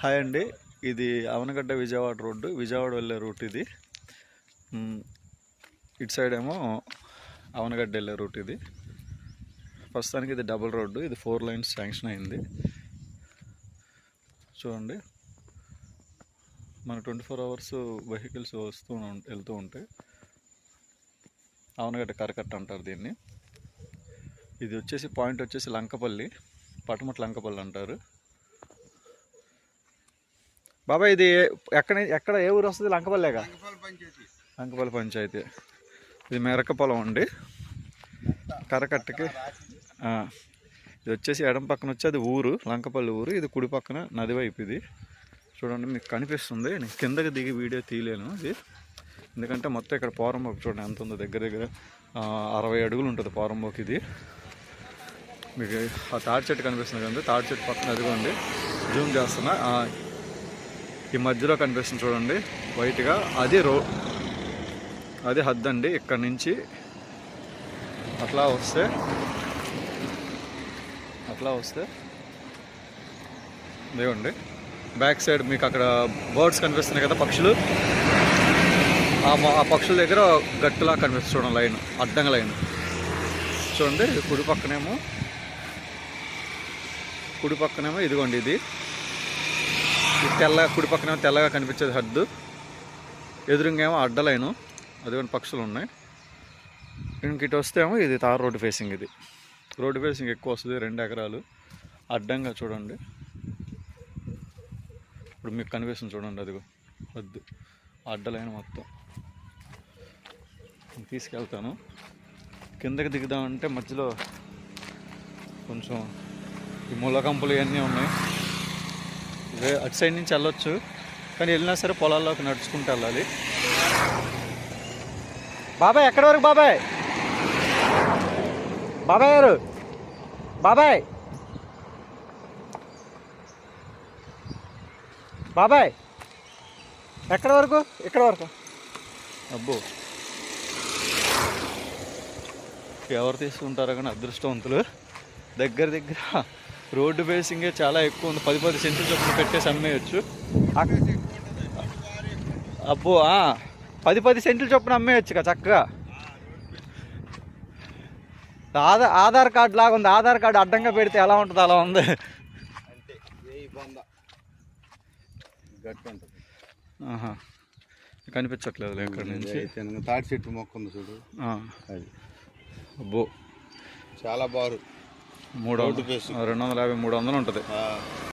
Hi అండి, ఇది Avanigadda Vijayawada road, Vijayawada వెళ్ళే రూట్ ఇది. ఇటు సైడ్ ఏమో అవనగడ్డ వెళ్ళే రూట్ ఇది. ప్రస్తుతానికి ఇది డబుల్ రోడ్డు, ఇది 4 లైన్స్ శాంక్షన్ అయింది. చూడండి, మన 24 అవర్స్ వెహికల్స్ వెళ్తూ ఉంటాయి. అవనగడ్డ కరకట్ట అంటారు దీన్ని. ఇది వచ్చేసి పాయింట్ వచ్చేసి లంకపల్లి, పటమట లంకపల్లి అంటారు. బాబాయ్ ఇది ఎక్కడ ఏ ఊరు వస్తుంది? లంకపల్లేగా? లంకపల్లి పంచాయతీ. ఇది మెరక పొలం అండి. కరకట్టకి ఇది వచ్చేసి ఎడం పక్కన వచ్చి అది ఊరు, లంకపల్లి ఊరు. ఇది కుడి పక్కన నది వైపు. ఇది చూడండి, మీకు కనిపిస్తుంది. నేను కిందకి దిగి వీడియో తీయలేను ఇది, ఎందుకంటే మొత్తం ఇక్కడ పోరంబోకు చూడండి ఎంత ఉందో. దగ్గర 60 అడుగులు ఉంటుంది పోరంబోకు. ఇది మీకు ఆ తాడి చెట్టు కనిపిస్తుంది కదండి, తాడి చెట్టు పక్కన అదిగోండి, జూమ్ చేస్తున్నా. ఈ మధ్యలో కనిపిస్తుంది చూడండి వైట్గా, అది హద్దు అండి. ఇక్కడ నుంచి అట్లా వస్తే ఇదిగోండి బ్యాక్ సైడ్ మీకు అక్కడ బర్డ్స్ కనిపిస్తున్నాయి కదా, పక్షులు. ఆ పక్షుల దగ్గర గట్టులా కనిపిస్తుంది చూడండి, లైన్, అడ్డంగా లైన్ చూడండి. కుడి పక్కనేమో ఇదిగోండి, ఇది కుడి పక్కనేమో తెల్లగా కనిపించేది హద్దు, ఎదురుంగేమో అడ్డలైను, అదిగోండి పక్షులు ఉన్నాయి. ఇంక ఇటు వస్తేమో ఇది తార్ రోడ్డు ఫేసింగ్. ఇది రోడ్డు ఫేసింగ్ ఎక్కువ వస్తుంది, 2 ఎకరాలు అడ్డంగా చూడండి. ఇప్పుడు మీకు కనిపిస్తుంది చూడండి, అదిగో వద్దు అడ్డలైన మొత్తం. తీసుకెళ్తాను కిందకి దిగుదామంటే మధ్యలో కొంచెం ఈ ముళ్ళ కంపులు ఇవన్నీ ఉన్నాయి. అటు సైడ్ నుంచి వెళ్ళొచ్చు, కానీ వెళ్ళినా సరే పొలాల్లోకి నడుచుకుంటూ వెళ్ళాలి. బాబాయ్ ఎక్కడి వరకు? బాబాయ్ గారు, బాబాయ్ ఎక్కడి వరకు? ఇక్కడ వరకు. అబ్బో, ఎవరు తీసుకుంటారో కానీ అదృష్టవంతులు. దగ్గర రోడ్డు ఫేసింగే చాలా ఎక్కువ ఉంది. 10 సెంట్లు చొప్పున పెట్టేసి అమ్మేయచ్చు. అబ్బో, 10 సెంట్లు చొప్పున అమ్మేయచ్చుగా చక్కగా. ఆధార్ కార్డు లాగా ఉంది. ఆధార్ కార్డు అడ్డంగా పెడితే ఎలా ఉంటుంది అలా ఉంది. కనిపించట్లేదు ఇక్కడ నుంచి. తాటి చెట్టు మొక్క ఉంది చూడు, అబ్బో చాలా బారు. 250-300 ఉంటుంది.